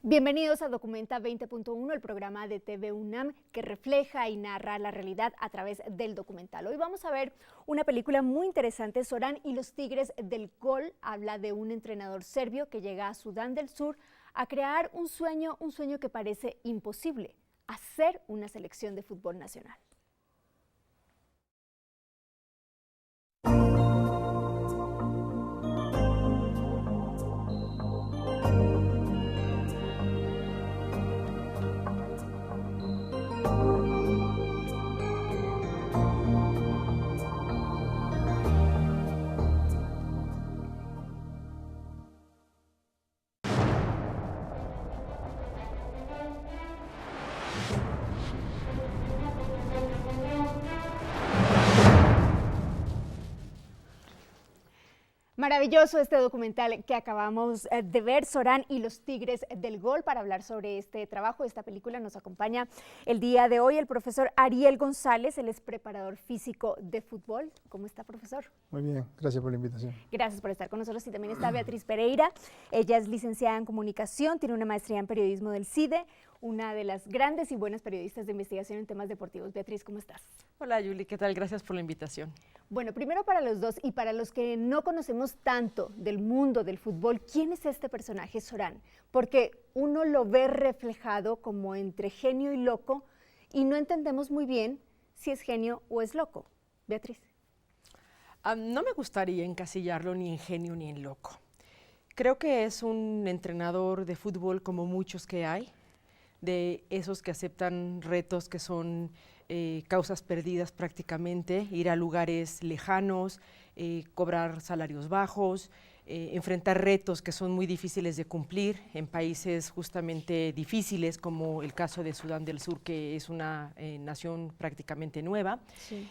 Bienvenidos a Documenta 20.1, el programa de TV UNAM que refleja y narra la realidad a través del documental. Hoy vamos a ver una película muy interesante, Zoran y los Tigres del Gol. Habla de un entrenador serbio que llega a Sudán del Sur a crear un sueño que parece imposible, hacer una selección de fútbol nacional. Maravilloso este documental que acabamos de ver, Zoran y los Tigres del Gol. Para hablar sobre este trabajo, esta película, nos acompaña el día de hoy el profesor Ariel González, él es preparador físico de fútbol. ¿Cómo está, profesor? Muy bien, gracias por la invitación. Gracias por estar con nosotros. Y también está Beatriz Pereira, ella es licenciada en comunicación, tiene una maestría en periodismo del CIDE, una de las grandes y buenas periodistas de investigación en temas deportivos. Beatriz, ¿cómo estás? Hola, Yuli, ¿qué tal? Gracias por la invitación. Bueno, primero para los dos y para los que no conocemos tanto del mundo del fútbol, ¿quién es este personaje, Zoran? Porque uno lo ve reflejado como entre genio y loco y no entendemos muy bien si es genio o es loco. Beatriz. No me gustaría encasillarlo ni en genio ni en loco. Creo que es un entrenador de fútbol como muchos que hay, de esos que aceptan retos que son causas perdidas prácticamente, ir a lugares lejanos, cobrar salarios bajos, enfrentar retos que son muy difíciles de cumplir en países justamente difíciles, como el caso de Sudán del Sur, que es una nación prácticamente nueva. Sí.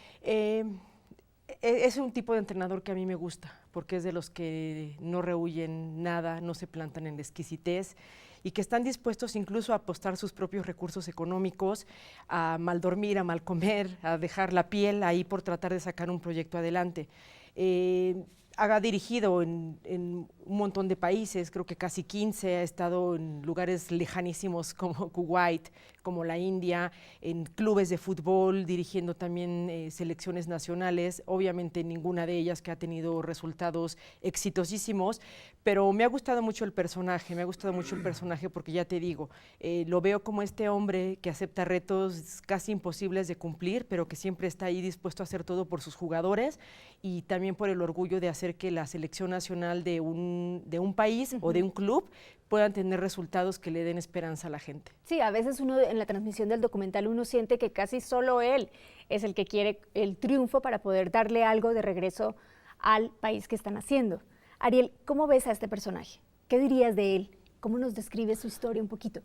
Es un tipo de entrenador que a mí me gusta, porque es de los que no rehuyen nada, no se plantan en la exquisitez, y que están dispuestos incluso a apostar sus propios recursos económicos, a mal dormir, a mal comer, a dejar la piel ahí por tratar de sacar un proyecto adelante. Ha dirigido en un montón de países, creo que casi 15, ha estado en lugares lejanísimos como Kuwait, como la India, en clubes de fútbol, dirigiendo también selecciones nacionales, obviamente ninguna de ellas que ha tenido resultados exitosísimos, pero me ha gustado mucho el personaje, porque ya te digo, lo veo como este hombre que acepta retos casi imposibles de cumplir, pero que siempre está ahí dispuesto a hacer todo por sus jugadores y también por el orgullo de hacer que la selección nacional de un país o de un club puedan tener resultados que le den esperanza a la gente. Sí, a veces uno en la transmisión del documental uno siente que casi solo él es el que quiere el triunfo para poder darle algo de regreso al país que están haciendo. Ariel, ¿cómo ves a este personaje? ¿Qué dirías de él? ¿Cómo nos describe su historia un poquito?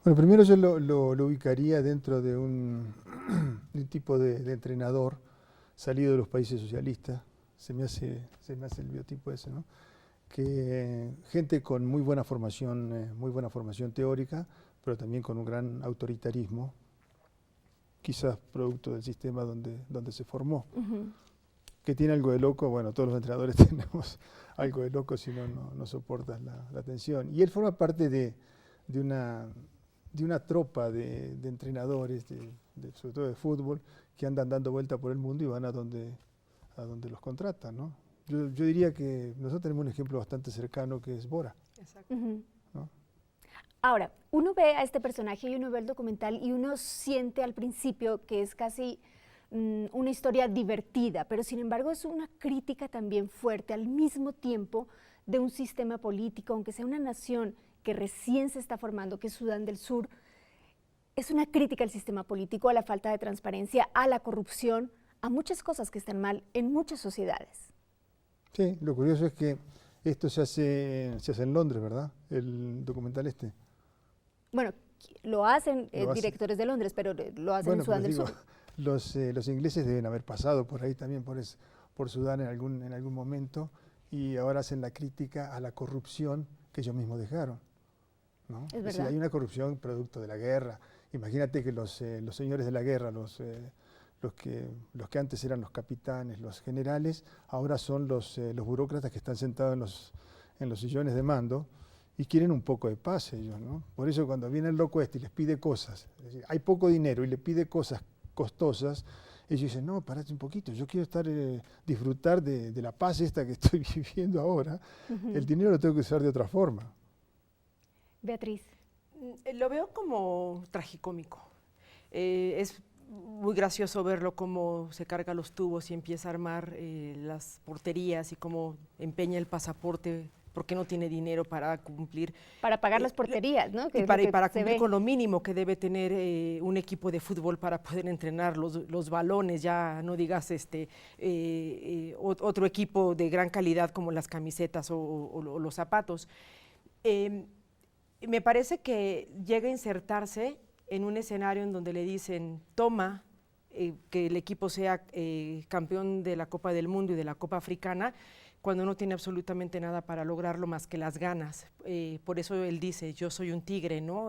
Bueno, primero yo lo ubicaría dentro de un tipo de entrenador salido de los países socialistas. Se me hace el biotipo ese, ¿no? Que gente con muy buena formación teórica, pero también con un gran autoritarismo, quizás producto del sistema donde se formó. Que tiene algo de loco, bueno, todos los entrenadores tenemos algo de loco, si no soportas la tensión. Y él forma parte de una tropa de entrenadores, sobre todo de fútbol, que andan dando vuelta por el mundo y van a donde los contratan, ¿no? Yo diría que nosotros tenemos un ejemplo bastante cercano que es Bora. Exacto. ¿No? Ahora, uno ve a este personaje y uno ve el documental y uno siente al principio que es casi una historia divertida, pero sin embargo es una crítica también fuerte al mismo tiempo de un sistema político, aunque sea una nación que recién se está formando, que es Sudán del Sur. Es una crítica al sistema político, a la falta de transparencia, a la corrupción, a muchas cosas que están mal en muchas sociedades. Sí, lo curioso es que esto se hace en Londres, ¿verdad? El documental este. Bueno, lo hacen directores de Londres, pero lo hacen en Sudán del Sur. Los ingleses deben haber pasado por ahí también, por Sudán en algún momento, y ahora hacen la crítica a la corrupción que ellos mismos dejaron, ¿no? Es decir, hay una corrupción producto de la guerra. Imagínate que los señores de la guerra, los que antes eran los capitanes, los generales, ahora son los burócratas que están sentados en los sillones de mando y quieren un poco de paz ellos, ¿no? Por eso cuando viene el loco este y les pide cosas, es decir, hay poco dinero y le pide cosas costosas, ellos dicen, no, parate un poquito, yo quiero disfrutar de la paz esta que estoy viviendo ahora, el dinero lo tengo que usar de otra forma. Beatriz. Lo veo como tragicómico. Es muy gracioso verlo cómo se carga los tubos y empieza a armar las porterías y cómo empeña el pasaporte porque no tiene dinero para cumplir. Para pagar las porterías, ¿no? Y para cumplir con lo mínimo que debe tener un equipo de fútbol para poder entrenar los balones, ya no digas otro equipo de gran calidad como las camisetas o los zapatos. Me parece que llega a insertarse en un escenario en donde le dicen, toma, que el equipo sea campeón de la Copa del Mundo y de la Copa Africana, cuando no tiene absolutamente nada para lograrlo más que las ganas. Por eso él dice, yo soy un tigre, ¿no?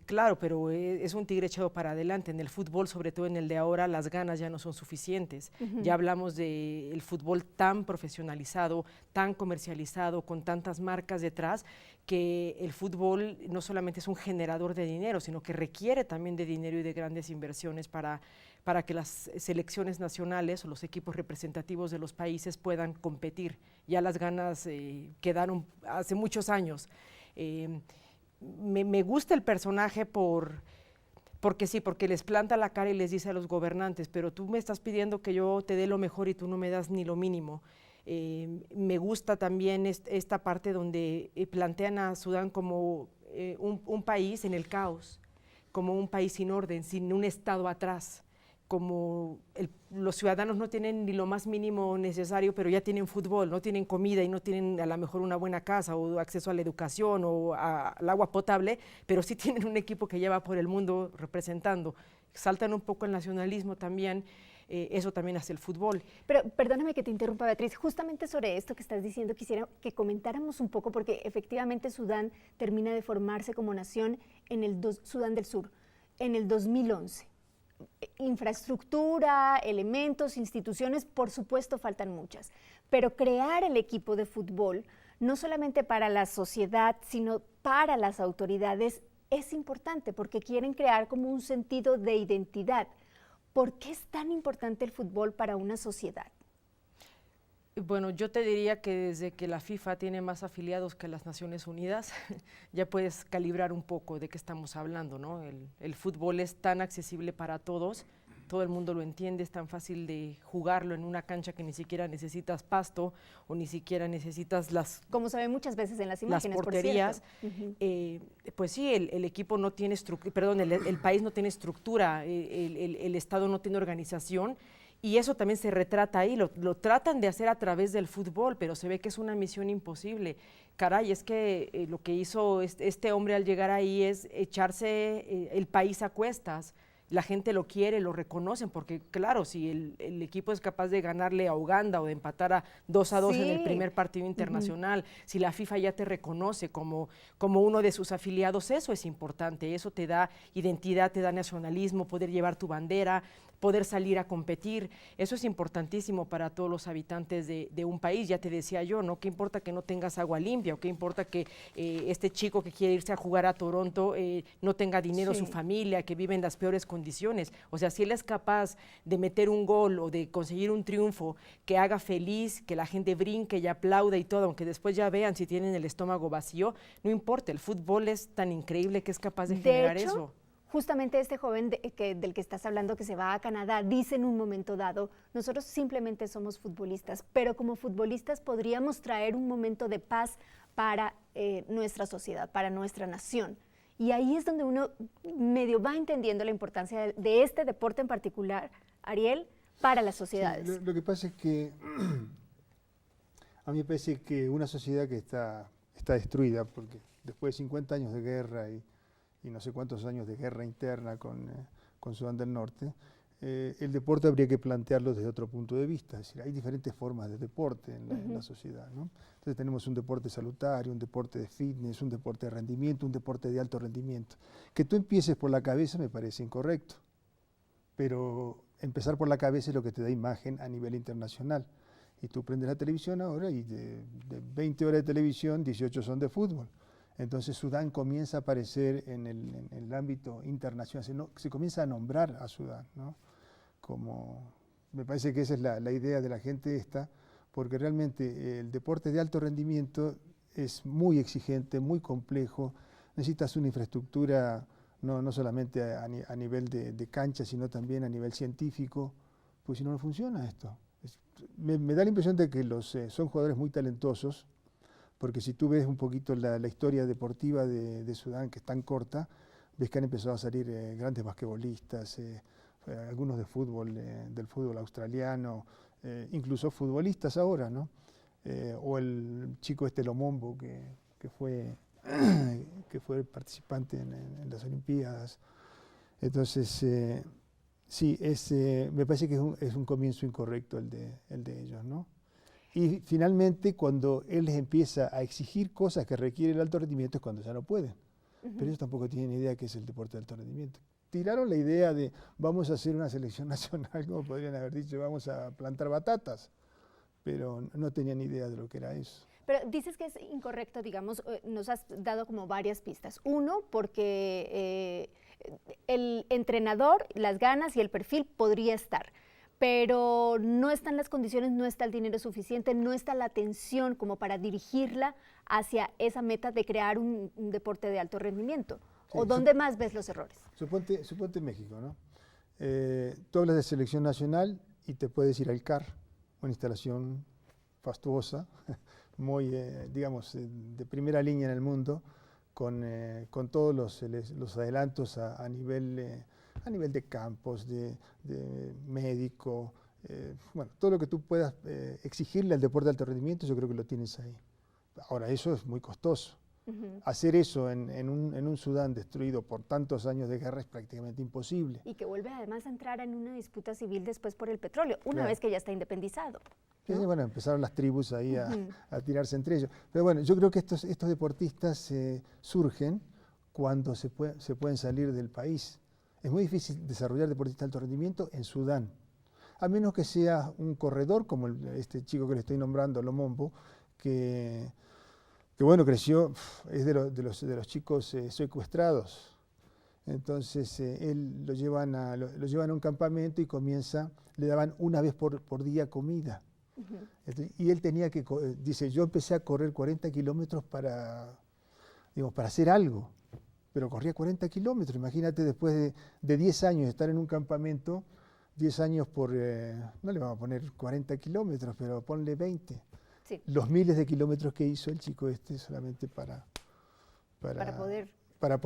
Claro, pero es un tigre echado para adelante. En el fútbol, sobre todo en el de ahora, las ganas ya no son suficientes. Ya hablamos del fútbol tan profesionalizado, tan comercializado, con tantas marcas detrás, que el fútbol no solamente es un generador de dinero, sino que requiere también de dinero y de grandes inversiones para que las selecciones nacionales o los equipos representativos de los países puedan competir. Ya las ganas quedaron hace muchos años. Me gusta el personaje porque sí, porque les planta la cara y les dice a los gobernantes, pero tú me estás pidiendo que yo te dé lo mejor y tú no me das ni lo mínimo. Me gusta también esta parte donde plantean a Sudán como un país en el caos, como un país sin orden, sin un Estado atrás, como los ciudadanos no tienen ni lo más mínimo necesario, pero ya tienen fútbol, no tienen comida y no tienen a lo mejor una buena casa o acceso a la educación o al agua potable, pero sí tienen un equipo que lleva por el mundo representando. Saltan un poco el nacionalismo también, eso también hace el fútbol. Pero perdóname que te interrumpa, Beatriz, justamente sobre esto que estás diciendo quisiera que comentáramos un poco, porque efectivamente Sudán termina de formarse como nación en el Sudán del Sur en el 2011. Infraestructura, elementos, instituciones, por supuesto faltan muchas, pero crear el equipo de fútbol, no solamente para la sociedad, sino para las autoridades, es importante porque quieren crear como un sentido de identidad. ¿Por qué es tan importante el fútbol para una sociedad? Bueno, yo te diría que desde que la FIFA tiene más afiliados que las Naciones Unidas, ya puedes calibrar un poco de qué estamos hablando, ¿no? El fútbol es tan accesible para todos, todo el mundo lo entiende, es tan fácil de jugarlo en una cancha que ni siquiera necesitas pasto o ni siquiera necesitas como se ve muchas veces en las imágenes, las porterías. Pues sí, el equipo no tiene estructura, perdón, el país no tiene estructura, el Estado no tiene organización. Y eso también se retrata ahí, lo tratan de hacer a través del fútbol, pero se ve que es una misión imposible. Caray, es que lo que hizo este hombre al llegar ahí es echarse el país a cuestas. La gente lo quiere, lo reconocen, porque claro, si el equipo es capaz de ganarle a Uganda o de empatar a 2-2 en el primer partido internacional, si la FIFA ya te reconoce como uno de sus afiliados, eso es importante, eso te da identidad, te da nacionalismo, poder llevar tu bandera, poder salir a competir, eso es importantísimo para todos los habitantes de un país. Ya te decía yo, ¿no? ¿Qué importa que no tengas agua limpia? ¿O qué importa que este chico que quiere irse a jugar a Toronto no tenga dinero, su familia, que vive en las peores condiciones? O sea, si él es capaz de meter un gol o de conseguir un triunfo que haga feliz, que la gente brinque y aplauda y todo, aunque después ya vean si tienen el estómago vacío, no importa, el fútbol es tan increíble que es capaz de generar eso. Justamente este joven del que estás hablando, que se va a Canadá, dice en un momento dado, nosotros simplemente somos futbolistas, pero como futbolistas podríamos traer un momento de paz para nuestra sociedad, para nuestra nación. Y ahí es donde uno medio va entendiendo la importancia de este deporte en particular, Ariel, para las sociedades. Sí, lo que pasa es que a mí me parece que una sociedad que está destruida, porque después de 50 años de guerra y no sé cuántos años de guerra interna con Sudán del Norte, el deporte habría que plantearlo desde otro punto de vista. Es decir, hay diferentes formas de deporte en la sociedad, ¿no? Entonces tenemos un deporte salutario, un deporte de fitness, un deporte de rendimiento, un deporte de alto rendimiento. Que tú empieces por la cabeza me parece incorrecto, pero empezar por la cabeza es lo que te da imagen a nivel internacional. Y tú prendes la televisión ahora y de 20 horas de televisión, 18 son de fútbol. Entonces Sudán comienza a aparecer en el ámbito internacional, se comienza a nombrar a Sudán, ¿no? Como, me parece que esa es la idea de la gente esta, porque realmente el deporte de alto rendimiento es muy exigente, muy complejo, necesitas una infraestructura no solamente a nivel de cancha, sino también a nivel científico, pues si no, no funciona esto. Me da la impresión de que son jugadores muy talentosos, porque si tú ves un poquito la historia deportiva de Sudán, que es tan corta, ves que han empezado a salir grandes basquetbolistas, algunos de fútbol, del fútbol australiano, incluso futbolistas ahora, ¿no? O el chico Lomombo, que fue participante en las Olimpiadas. Entonces, sí, me parece que es un comienzo incorrecto el de ellos, ¿no? Y finalmente, cuando él les empieza a exigir cosas que requieren el alto rendimiento, es cuando ya no pueden. Pero ellos tampoco tienen idea qué es el deporte de alto rendimiento. Tiraron la idea de vamos a hacer una selección nacional, como podrían haber dicho, vamos a plantar batatas, pero no tenían idea de lo que era eso. Pero dices que es incorrecto, digamos, nos has dado como varias pistas. Uno, porque el entrenador, las ganas y el perfil podría estar, pero no están las condiciones, no está el dinero suficiente, no está la atención como para dirigirla hacia esa meta de crear un deporte de alto rendimiento. Sí, ¿o dónde más ves los errores? Suponte México, ¿no? Tú hablas de selección nacional y te puedes ir al CAR, una instalación fastuosa, muy, digamos, de primera línea en el mundo, con todos los adelantos a nivel de campos, de médico, bueno, todo lo que tú puedas exigirle al deporte de alto rendimiento, yo creo que lo tienes ahí. Ahora, eso es muy costoso. Hacer eso en un Sudán destruido por tantos años de guerra es prácticamente imposible. Y que vuelve además a entrar en una disputa civil después por el petróleo, una vez que ya está independizado. ¿No? Bueno, empezaron las tribus ahí a tirarse entre ellos. Pero bueno, yo creo que estos deportistas surgen cuando se pueden salir del país. Es muy difícil desarrollar deportistas de alto rendimiento en Sudán, a menos que sea un corredor como este chico que le estoy nombrando, Lomombo, que bueno, creció, es de los chicos secuestrados. Entonces él lo llevan a un campamento y le daban una vez por día comida. Entonces, y él tenía que, dice, yo empecé a correr 40 kilómetros para hacer algo, pero corría 40 kilómetros. Imagínate, después de 10 años de estar en un campamento, 10 años no le vamos a poner 40 kilómetros, pero ponle 20. Sí. Los miles de kilómetros que hizo el chico solamente para poder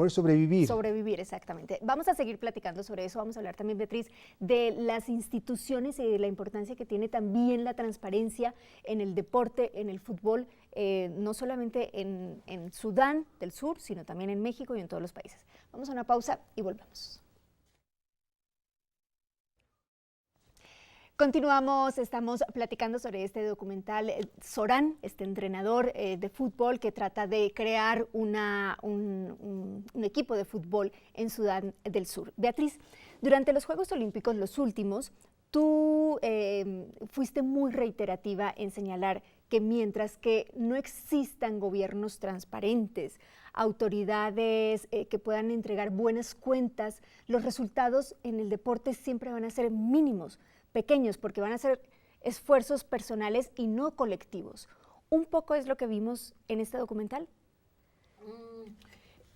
sobrevivir. Sobrevivir, exactamente. Vamos a seguir platicando sobre eso. Vamos a hablar también, Beatriz, de las instituciones y de la importancia que tiene también la transparencia en el deporte, en el fútbol, no solamente en Sudán del Sur, sino también en México y en todos los países. Vamos a una pausa y volvemos. Continuamos, estamos platicando sobre este documental Során, este entrenador de fútbol que trata de crear un equipo de fútbol en Sudán del Sur. Beatriz, durante los Juegos Olímpicos, los últimos, tú fuiste muy reiterativa en señalar que mientras que no existan gobiernos transparentes, autoridades que puedan entregar buenas cuentas, los resultados en el deporte siempre van a ser mínimos, pequeños, porque van a ser esfuerzos personales y no colectivos. ¿Un poco es lo que vimos en este documental?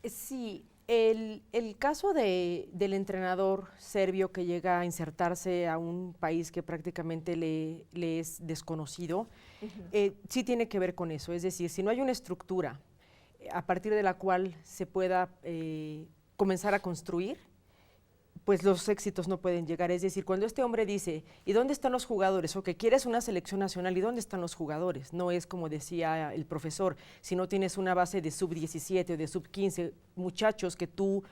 Sí, el caso del entrenador serbio que llega a insertarse a un país que prácticamente le es desconocido, sí tiene que ver con eso. Es decir, si no hay una estructura a partir de la cual se pueda comenzar a construir, pues los éxitos no pueden llegar. Es decir, cuando este hombre dice, ¿y dónde están los jugadores? O que quieres una selección nacional, ¿y dónde están los jugadores? No es como decía el profesor, si no tienes una base de sub-17 o de sub-15, muchachos que tú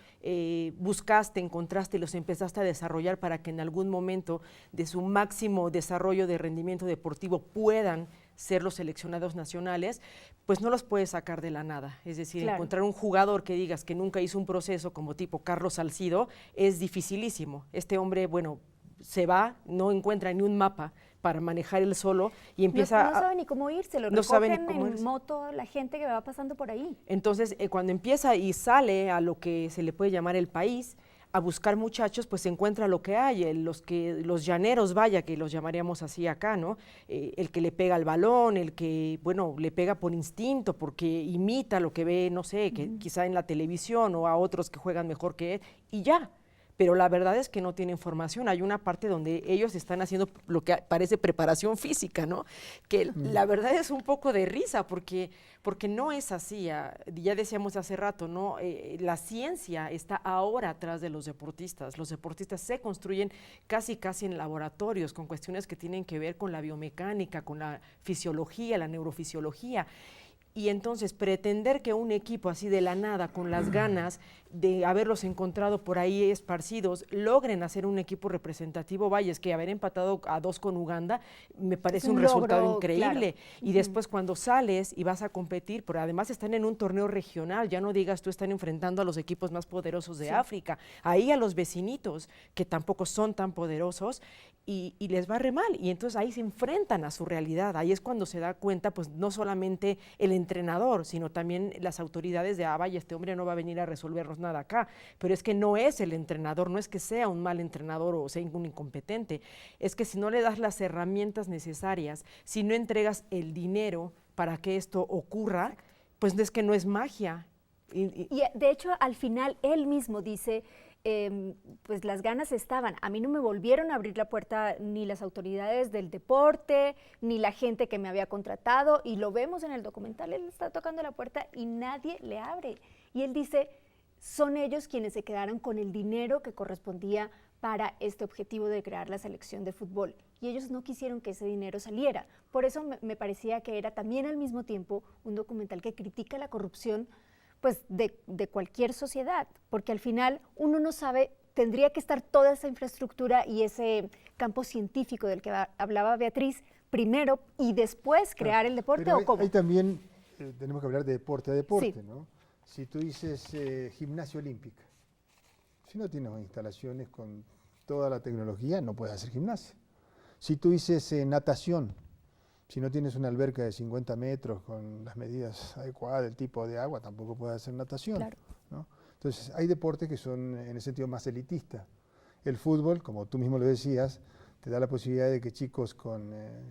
buscaste, encontraste y los empezaste a desarrollar para que en algún momento de su máximo desarrollo de rendimiento deportivo puedan ser los seleccionados nacionales, pues no los puedes sacar de la nada. Es decir, claro, encontrar un jugador que digas que nunca hizo un proceso como tipo Carlos Salcido es dificilísimo. Este hombre, bueno, se va, no encuentra ni un mapa para manejar él solo y empieza no sabe ni cómo irse, lo recogen en moto la gente que va pasando por ahí. Entonces, cuando empieza y sale a lo que se le puede llamar el país, a buscar muchachos, pues se encuentra lo que hay, los llaneros, vaya, que los llamaríamos así acá, ¿no? El que le pega al balón, el que, bueno, le pega por instinto, porque imita lo que ve, no sé, que quizá en la televisión o a otros que juegan mejor que él, y ya. Pero la verdad es que no tienen formación. Hay una parte donde ellos están haciendo lo que parece preparación física, ¿no? Que la verdad es un poco de risa, porque no es así. Ya decíamos hace rato, ¿no? La ciencia está ahora atrás de los deportistas. Los deportistas se construyen casi en laboratorios, con cuestiones que tienen que ver con la biomecánica, con la fisiología, la neurofisiología. Y entonces pretender que un equipo así de la nada, con las ganas de haberlos encontrado por ahí esparcidos, logren hacer un equipo representativo, vaya, es que haber empatado a 2 con Uganda me parece un resultado increíble. Claro. Y después cuando sales y vas a competir, pero además están en un torneo regional, ya no digas tú están enfrentando a los equipos más poderosos de África, ahí a los vecinitos, que tampoco son tan poderosos, y les va re mal, y entonces ahí se enfrentan a su realidad, ahí es cuando se da cuenta, pues no solamente el entrenador, sino también las autoridades de, vaya, este hombre no va a venir a resolvernos nada acá, pero es que no es el entrenador, no es que sea un mal entrenador o sea un incompetente, es que si no le das las herramientas necesarias, si no entregas el dinero para que esto ocurra, pues es que no es magia. Y de hecho, al final, él mismo dice, pues las ganas estaban. A mí no me volvieron a abrir la puerta ni las autoridades del deporte, ni la gente que me había contratado, y lo vemos en el documental, él está tocando la puerta y nadie le abre. Y él dice, son ellos quienes se quedaron con el dinero que correspondía para este objetivo de crear la selección de fútbol. Y ellos no quisieron que ese dinero saliera. Por eso me parecía que era también al mismo tiempo un documental que critica la corrupción, pues de cualquier sociedad, porque al final uno no sabe, tendría que estar toda esa infraestructura y ese campo científico del que hablaba Beatriz primero y después crear el deporte, pero ¿o cómo? Ahí también tenemos que hablar de deporte a deporte, sí. ¿no? Si tú dices gimnasia olímpica, si no tienes instalaciones con toda la tecnología, no puedes hacer gimnasia. Si tú dices natación, si no tienes una alberca de 50 metros con las medidas adecuadas del tipo de agua, tampoco puedes hacer natación. Claro. ¿No? Entonces, hay deportes que son en el sentido más elitistas. El fútbol, como tú mismo lo decías, te da la posibilidad de que chicos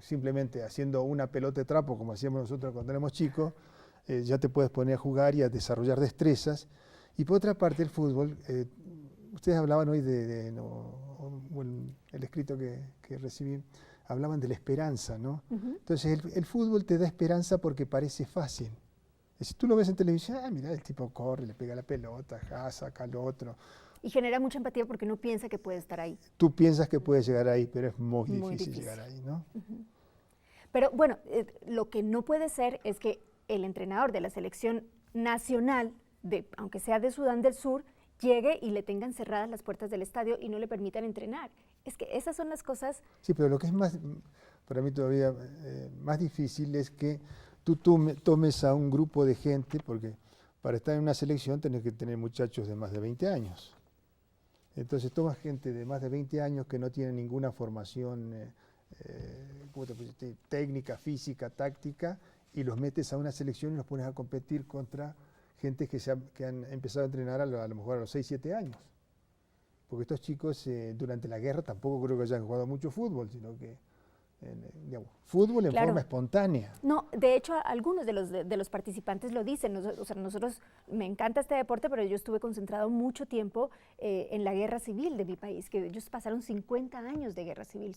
simplemente haciendo una pelota de trapo, como hacíamos nosotros cuando éramos chicos, ya te puedes poner a jugar y a desarrollar destrezas. Y por otra parte, el fútbol, ustedes hablaban hoy el escrito que recibí, hablaban de la esperanza, ¿no? Entonces el fútbol te da esperanza porque parece fácil. Si tú lo ves en televisión, mira, el tipo corre, le pega la pelota, saca al otro. Y genera mucha empatía porque no piensa que puede estar ahí. Tú piensas que puedes llegar ahí, pero es muy difícil llegar ahí, ¿no? Pero bueno, lo que no puede ser es que el entrenador de la selección nacional, aunque sea de Sudán del Sur, llegue y le tengan cerradas las puertas del estadio y no le permitan entrenar. Es que esas son las cosas... Sí, pero lo que es más, para mí todavía más difícil es que tú tomes a un grupo de gente, porque para estar en una selección tenés que tener muchachos de más de 20 años. Entonces tomas gente de más de 20 años que no tiene ninguna formación técnica, física, táctica, y los metes a una selección y los pones a competir contra gente que han empezado a entrenar a lo mejor a los 6, 7 años. Porque estos chicos durante la guerra tampoco creo que hayan jugado mucho fútbol, sino que fútbol en forma espontánea. No, de hecho, algunos de los participantes lo dicen. Nosotros, me encanta este deporte, pero yo estuve concentrado mucho tiempo en la guerra civil de mi país, que ellos pasaron 50 años de guerra civil,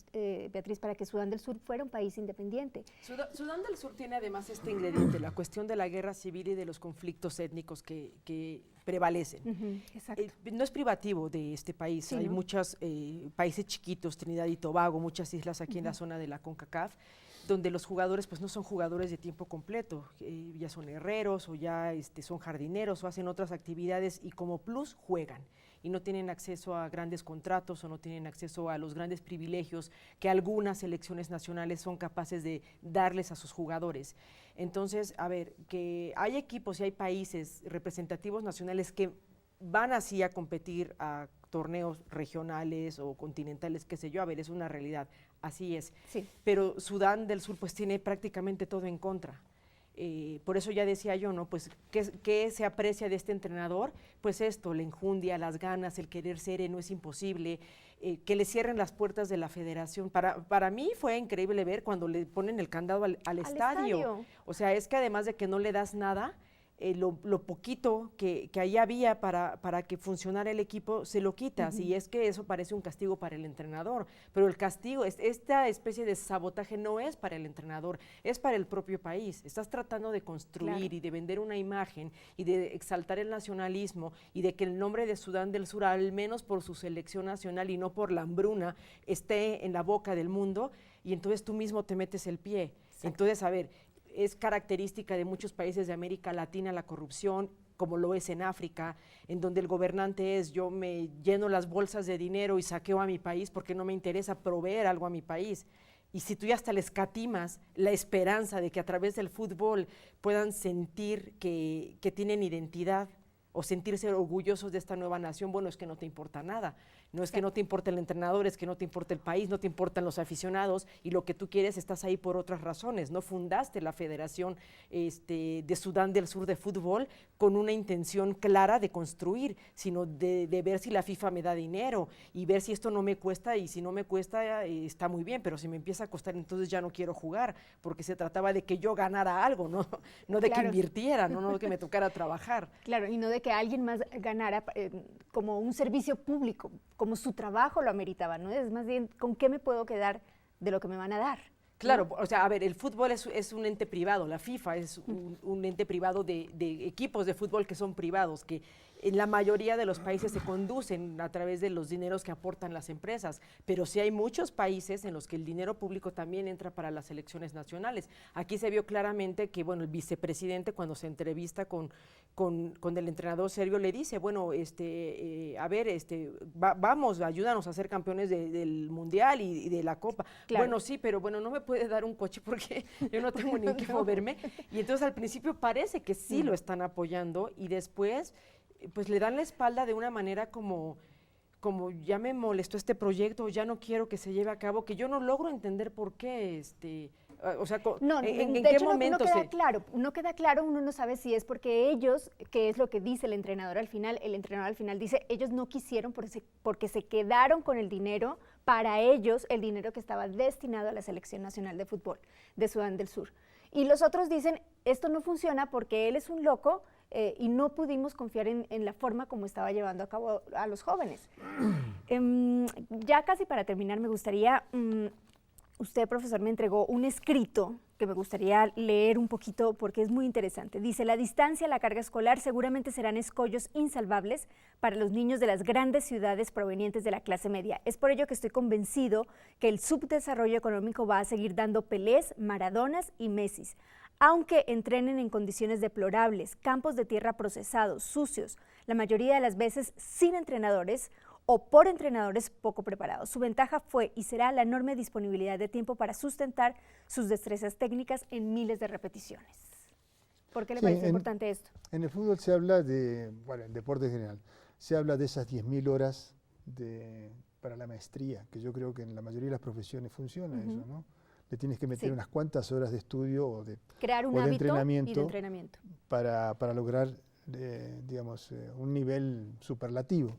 Beatriz, para que Sudán del Sur fuera un país independiente. Sudán del Sur tiene además este ingrediente, la cuestión de la guerra civil y de los conflictos étnicos que prevalecen. Exacto. No es privativo de este país, sí, hay muchos países chiquitos, Trinidad y Tobago, muchas islas aquí en la zona de la CONCACAF, donde los jugadores pues no son jugadores de tiempo completo, ya son herreros o ya son jardineros o hacen otras actividades y como plus juegan y no tienen acceso a grandes contratos o no tienen acceso a los grandes privilegios que algunas selecciones nacionales son capaces de darles a sus jugadores. Entonces, a ver, que hay equipos y hay países representativos nacionales que van así a competir a torneos regionales o continentales, qué sé yo, a ver, es una realidad, así es. Sí. Pero Sudán del Sur pues tiene prácticamente todo en contra. Por eso ya decía yo, ¿no? Pues, ¿qué se aprecia de este entrenador? Pues esto, la enjundia, las ganas, el querer ser, no es imposible, que le cierren las puertas de la federación. Para mí fue increíble ver cuando le ponen el candado al estadio. O sea, es que además de que no le das nada, lo poquito que ahí había para que funcionara el equipo, se lo quitas, y es que eso parece un castigo para el entrenador, pero el castigo, esta especie de sabotaje no es para el entrenador, es para el propio país. Estás tratando de construir y de vender una imagen y de exaltar el nacionalismo y de que el nombre de Sudán del Sur, al menos por su selección nacional y no por la hambruna, esté en la boca del mundo, y entonces tú mismo te metes el pie. Exacto. Entonces, a ver, es característica de muchos países de América Latina la corrupción, como lo es en África, en donde el gobernante es: yo me lleno las bolsas de dinero y saqueo a mi país porque no me interesa proveer algo a mi país. Y si tú ya hasta les escatimas la esperanza de que a través del fútbol puedan sentir que tienen identidad o sentirse orgullosos de esta nueva nación, bueno, es que no te importa nada. No es que no te importa el entrenador, es que no te importa el país, no te importan los aficionados, y lo que tú quieres, estás ahí por otras razones. No fundaste la Federación de Sudán del Sur de fútbol con una intención clara de construir, sino de ver si la FIFA me da dinero y ver si esto no me cuesta, y si no me cuesta está muy bien, pero si me empieza a costar, entonces ya no quiero jugar, porque se trataba de que yo ganara algo, no de que invirtiera, no de que me tocara trabajar. Claro, y no de que alguien más ganara como un servicio público, como su trabajo lo ameritaba, ¿no? Es más bien, ¿con qué me puedo quedar de lo que me van a dar? Claro, ¿no? O sea, a ver, el fútbol es un ente privado, la FIFA es un ente privado de equipos de fútbol que son privados, que en la mayoría de los países se conducen a través de los dineros que aportan las empresas, pero sí hay muchos países en los que el dinero público también entra para las selecciones nacionales. Aquí se vio claramente que, bueno, el vicepresidente, cuando se entrevista con el entrenador serbio, le dice, bueno, a ver, vamos, ayúdanos a ser campeones del Mundial y de la Copa. Claro. Bueno, sí, pero bueno, no me puede dar un coche porque yo no tengo ni que moverme. Y entonces al principio parece que sí lo están apoyando, y después pues le dan la espalda de una manera como ya me molestó este proyecto, ya no quiero que se lleve a cabo, que yo no logro entender por qué, o sea, ¿en qué momento no queda claro, uno no sabe si es porque ellos, que es lo que dice el entrenador al final dice, ellos no quisieron porque se quedaron con el dinero, para ellos, el dinero que estaba destinado a la Selección Nacional de Fútbol de Sudán del Sur. Y los otros dicen, esto no funciona porque él es un loco, y no pudimos confiar en la forma como estaba llevando a cabo a los jóvenes. Ya casi para terminar, me gustaría, usted, profesor, me entregó un escrito que me gustaría leer un poquito porque es muy interesante. Dice: la distancia, la carga escolar seguramente serán escollos insalvables para los niños de las grandes ciudades provenientes de la clase media. Es por ello que estoy convencido que el subdesarrollo económico va a seguir dando Pelés, Maradonas y Messis. Aunque entrenen en condiciones deplorables, campos de tierra procesados, sucios, la mayoría de las veces sin entrenadores o por entrenadores poco preparados. Su ventaja fue y será la enorme disponibilidad de tiempo para sustentar sus destrezas técnicas en miles de repeticiones. ¿Por qué le parece importante esto? En el fútbol se habla en deporte en general, se habla de esas 10.000 horas para la maestría, que yo creo que en la mayoría de las profesiones funciona eso, ¿no? Le tienes que meter unas cuantas horas de estudio o de entrenamiento para lograr, digamos, un nivel superlativo.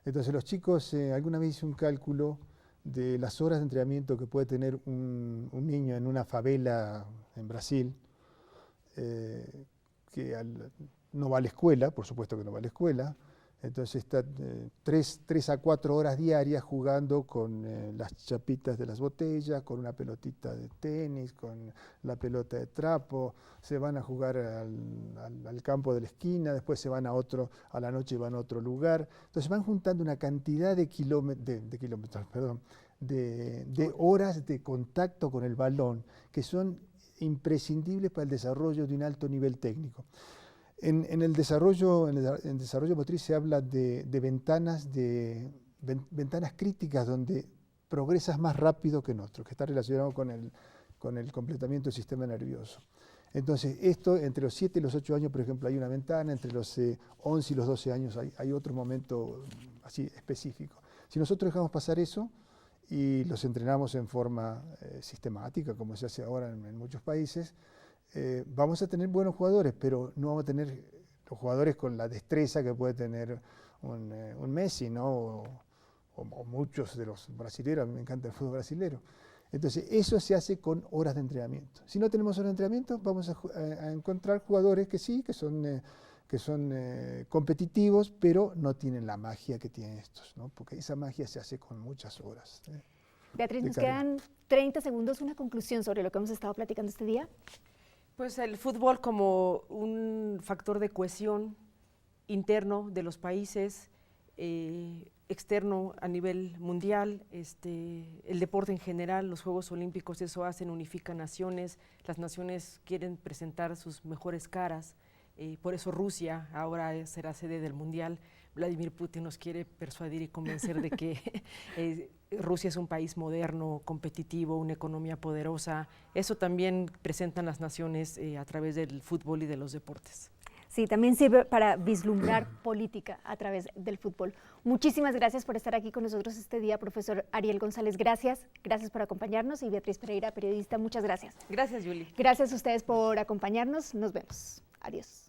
Entonces los chicos, alguna vez hice un cálculo de las horas de entrenamiento que puede tener un niño en una favela en Brasil, que no va a la escuela, por supuesto que no va a la escuela. Entonces está 3 a 4 horas diarias jugando con las chapitas de las botellas, con una pelotita de tenis, con la pelota de trapo. Se van a jugar al campo de la esquina, después se van a la noche van a otro lugar. Entonces van juntando una cantidad de horas de contacto con el balón que son imprescindibles para el desarrollo de un alto nivel técnico. En el desarrollo motriz se habla de ventanas críticas donde progresas más rápido que en otros, que está relacionado con el completamiento del sistema nervioso. Entonces, esto entre los 7 y los 8 años, por ejemplo, hay una ventana, entre los 11 y los 12 años hay otro momento así específico. Si nosotros dejamos pasar eso y los entrenamos en forma sistemática, como se hace ahora en muchos países, vamos a tener buenos jugadores, pero no vamos a tener los jugadores con la destreza que puede tener un Messi, ¿no? O muchos de los brasileños. A mí me encanta el fútbol brasilero. Entonces, eso se hace con horas de entrenamiento. Si no tenemos horas de entrenamiento, vamos a encontrar jugadores que sí, que son competitivos, pero no tienen la magia que tienen estos, ¿no? Porque esa magia se hace con muchas horas. Beatriz, nos quedan 30 segundos, una conclusión sobre lo que hemos estado platicando este día. Pues el fútbol como un factor de cohesión interno de los países, externo a nivel mundial, el deporte en general, los Juegos Olímpicos, eso hacen, unifican naciones, las naciones quieren presentar sus mejores caras, por eso Rusia ahora será sede del Mundial. Vladimir Putin nos quiere persuadir y convencer de que Rusia es un país moderno, competitivo, una economía poderosa. Eso también presentan las naciones a través del fútbol y de los deportes. Sí, también sirve para vislumbrar política a través del fútbol. Muchísimas gracias por estar aquí con nosotros este día, profesor Ariel González. Gracias por acompañarnos. Y Beatriz Pereira, periodista, muchas gracias. Gracias, Yuli. Gracias a ustedes por acompañarnos. Nos vemos. Adiós.